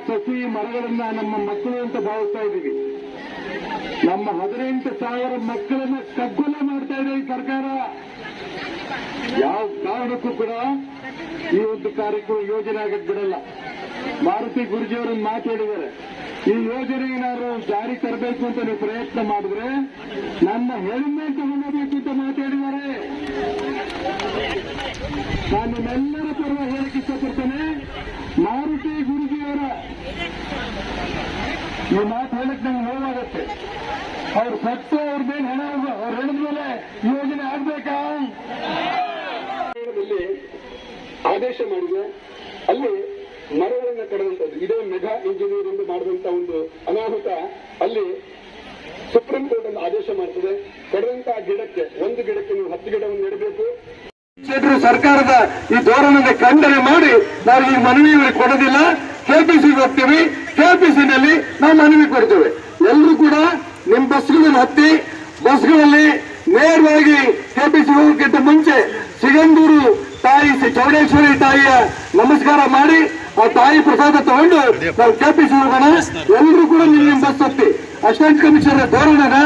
ಸಸಿ ಮರಗಳನ್ನ ನಮ್ಮ ಮಕ್ಕಳು ಅಂತ ಭಾವಿಸ್ತಾ ಇದ್ದೀವಿ. ನಮ್ಮ 18,000 ಮಕ್ಕಳನ್ನ ಕಗ್ಗೊಲೆ ಮಾಡ್ತಾ ಇದೆ ಈ ಸರ್ಕಾರ. ಯಾವ ಕಾರಣಕ್ಕೂ ಕೂಡ ಈ ಒಂದು ಕಾರ್ಯಕ್ರಮ ಯೋಜನೆ ಆಗಕ್ಕೆ ಬಿಡಲ್ಲ. ಮಾರುತಿ ಗುರೂಜಿಯವರನ್ನು ಮಾತಾಡಿದ್ದಾರೆ. ಈ ಯೋಜನೆ ಏನಾದ್ರು ಜಾರಿ ತರಬೇಕು ಅಂತ ನೀವು ಪ್ರಯತ್ನ ಮಾಡಿದ್ರೆ ನನ್ನ ಹೆಲ್ಮೆಟ್ ತಗೊಳ್ಳಬೇಕು ಅಂತ ಮಾತಾಡಿದ್ದಾರೆ. ನಾನು ನಿಮ್ಮೆಲ್ಲರ ಪರವಾಗಿ ಹೇಳಕ್ಕೆ ಇಷ್ಟಪಡ್ತೇನೆ, ಮಾರುತಿ ಗುರೂಜಿಯವರ ಈ ಮಾತು ಹೇಳಕ್ಕೆ ನಂಗೆ ನೋವಾಗುತ್ತೆ. ಅವ್ರು ಸತ್ತು ಅವ್ರದ್ದೇನು ಹಣ ಅವ್ರು ಹೇಳಿದ್ಮೇಲೆ ಯೋಜನೆ ಆಗ್ಬೇಕಾ? ಆದೇಶ ಮಾಡಿದೆ, ಅಲ್ಲಿ ಮರಗಳನ್ನ ಕಡಿದಂಥದ್ದು ಇದೇ ಮೆಗಾ ಇಂಜಿನಿಯರ್ ಎಂದು ಮಾಡಿದಂತ ಒಂದು ಅನಾಹುತ. ಅಲ್ಲಿ ಸುಪ್ರೀಂ ಕೋರ್ಟ್ ಒಂದು ಆದೇಶ ಮಾಡ್ತದೆ, ಕಡಿದಂತಹ ಗಿಡಕ್ಕೆ ಒಂದು ಗಿಡಕ್ಕೆ ನೀವು 10 ಗಿಡವನ್ನು ನೆಡಬೇಕು. ಸರ್ಕಾರದ ಈ ಧೋರಣೆ ಖಂಡನೆ ಮಾಡಿ ನಾವು ಈ ಮನವಿ ಕೊಡೋದಿಲ್ಲ. ಕೆಪಿಸಿಗೆ ಹೋಗ್ತೀವಿ, ಕೆಪಿಸಿನಲ್ಲಿ ನಾವು ಮನವಿ ಕೊಡ್ತೇವೆ. ಎಲ್ಲರೂ ಕೂಡ ನಿಮ್ಮ ಬಸ್ಗಳನ್ನು ಹತ್ತಿ ಬಸ್ಗಳಲ್ಲಿ ನೇರವಾಗಿ ಕೆಪಿಸಿ ಹೋಗೋಕ್ಕಿಂತ ಮುಂಚೆ ಸಿಗಂದೂರು ತಾಯಿ ಚೌಡೇಶ್ವರಿ ತಾಯಿಯ ನಮಸ್ಕಾರ ಮಾಡಿ ಆ ತಾಯಿ ಪ್ರಸಾದ ತಗೊಂಡು ನಾವು ಕೆಪಿಸಿ ಹೋಗೋಣ. ಎಲ್ಲರೂ ಕೂಡ ನಿಮ್ಮ ಬಸ್ ಹತ್ತಿ. ಅಸಿಸ್ಟೆಂಟ್ ಕಮಿಷನರ್ ಧೋರಣೆನ,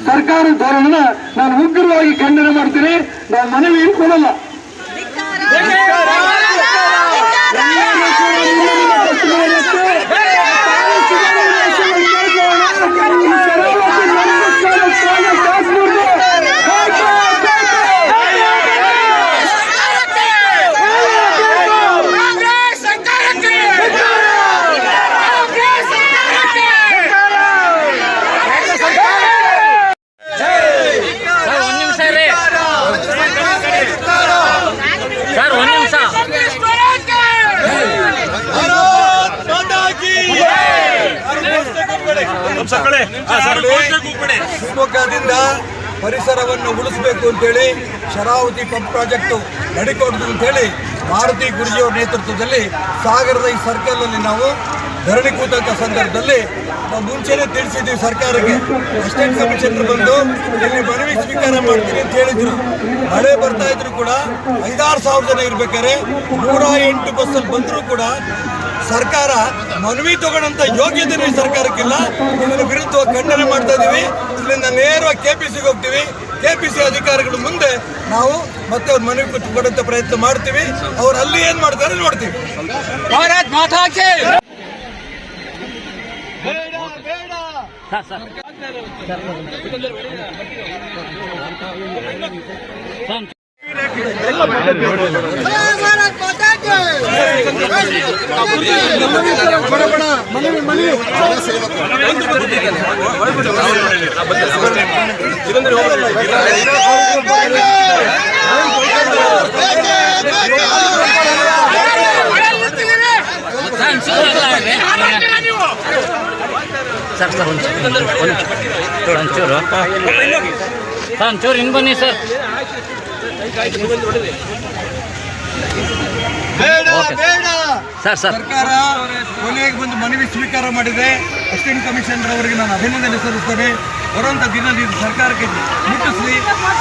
ಸರ್ಕಾರದ ಧೋರಣೆನ ನಾನು ಉಗ್ರವಾಗಿ ಖಂಡನೆ ಮಾಡ್ತೀನಿ. ನಾವು ಮನವಿ ಕೊಡಲ್ಲ. ಶಿವಮೊಗ್ಗದಿಂದ ಪರಿಸರವನ್ನು ಉಳಿಸಬೇಕು ಅಂತೇಳಿ ಶರಾವತಿ ಪಂಪ್ ಪ್ರಾಜೆಕ್ಟ್ ನಡೆಕೊಡುದು ಅಂತೇಳಿ ಮಾರುತಿ ಗುರೂಜಿಯವರ ನೇತೃತ್ವದಲ್ಲಿ ಸಾಗರದ ಈ ಸರ್ಕಲ್ ಅಲ್ಲಿ ನಾವು ಧರಣಿ ಕೂತಂತ ಸಂದರ್ಭದಲ್ಲಿ ನಾವು ಮುಂಚೆನೆ ತಿಳಿಸಿದ್ದೀವಿ ಸರ್ಕಾರಕ್ಕೆ. ಅಸಿಸ್ಟೆಂಟ್ ಕಮಿಷನರ್ ಬಂದು ಇಲ್ಲಿ ಮನವಿ ಸ್ವೀಕಾರ ಮಾಡ್ತೀನಿ ಅಂತ ಹೇಳಿದ್ರು. ಮಳೆ ಬರ್ತಾ ಇದ್ರು ಕೂಡ 5-6 ಸಾವಿರ ಜನ ಇರ್ಬೇಕಾದ್ರೆ 108 ಬಸ್ಸಲ್ಲಿ ಬಂದರೂ ಕೂಡ ಸರ್ಕಾರ ಮನವಿ ತಗೊಳ್ಳೋಂಥ ಯೋಗ್ಯತೆ ಸರ್ಕಾರಕ್ಕಿಲ್ಲ. ಇದರ ವಿರುದ್ಧ ಖಂಡನೆ ಮಾಡ್ತಾ ಇದ್ದೀವಿ. ಇಲ್ಲಿಂದ ನೇರವಾಗಿ ಕೆಪಿಸಿಗೆ ಹೋಗ್ತೀವಿ. ಕೆಪಿಸಿ ಅಧಿಕಾರಿಗಳ ಮುಂದೆ ನಾವು ಮತ್ತೆ ಅವ್ರ ಮನವಿ ಕೊಡುವಂತ ಪ್ರಯತ್ನ ಮಾಡ್ತೀವಿ. ಅವ್ರು ಅಲ್ಲಿ ಏನ್ ಮಾಡ್ತಾರೆ ನೋಡ್ತೀವಿ. ಭಾರತ್ ಮಾತಾ ಕಿ ಒಂಚೂರು ಹಿಂಗೆ ಬನ್ನಿ ಸರ್. ಸರ್ಕಾರ ಕೊನೆಗೆ ಬಂದು ಮನವಿ ಸ್ವೀಕಾರ ಮಾಡಿದೆ. ಅಸಿಸ್ಟೆಂಟ್ ಕಮಿಷನರ್ ಅವರಿಗೆ ನಾನು ಅಭಿನಂದನೆ ಸಲ್ಲಿಸ್ತೇನೆ. ಬರುವಂತ ದಿನದಲ್ಲಿ ಇದು ಸರ್ಕಾರಕ್ಕೆ ಮುಟ್ಟಿಸಿ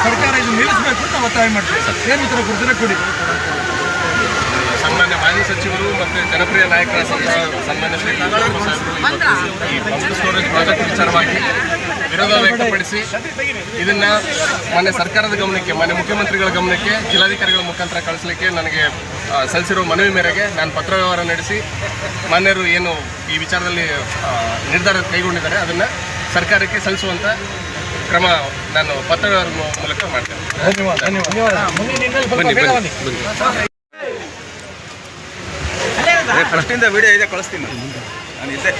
ಸರ್ಕಾರ ಇದು ನಿಲ್ಲಿಸಬೇಕು ಅಂತ ಒತ್ತಾಯ ಮಾಡ್ತೇವೆ. ಏನು ಉತ್ತರ ಕೊಡ್ತಾರೆ ಕೊಡಿ. ಸನ್ಮಾನ್ಯ ಮಾಜಿ ಸಚಿವರು ಮತ್ತು ಜನಪ್ರಿಯ ನಾಯಕರ ಸನ್ಮಾನ್ಯ ಶ್ರೀ ಈ ಪಂಪ್ ಸ್ಟೋರೇಜ್ ಪ್ರಾಜೆಕ್ಟ್ ವಿಚಾರವಾಗಿ ವಿರೋಧ ವ್ಯಕ್ತಪಡಿಸಿ ಇದನ್ನ ಮಾನ್ಯ ಸರ್ಕಾರದ ಗಮನಕ್ಕೆ, ಮಾನ್ಯ ಮುಖ್ಯಮಂತ್ರಿಗಳ ಗಮನಕ್ಕೆ ಜಿಲ್ಲಾಧಿಕಾರಿಗಳ ಮುಖಾಂತರ ಕಳಿಸಲಿಕ್ಕೆ ನನಗೆ ಸಲ್ಲಿಸಿರುವ ಮನವಿ ಮೇರೆಗೆ ನಾನು ಪತ್ರ ವ್ಯವಹಾರ ನಡೆಸಿ ಮಾನ್ಯರು ಏನು ಈ ವಿಚಾರದಲ್ಲಿ ನಿರ್ಧಾರ ಕೈಗೊಂಡಿದ್ದಾರೆ ಅದನ್ನು ಸರ್ಕಾರಕ್ಕೆ ಸಲ್ಲಿಸುವಂಥ ಕ್ರಮ ನಾನು ಪತ್ರ ವ್ಯವಹಾರ ಮೂಲಕ ಮಾಡ್ತೇನೆ. ಫಸ್ಟಿಂದ ವಿಡಿಯೋ ಇದೆ, ಕಳಿಸ್ತೀನಿ ನಾನು ಇದ್ದೆ.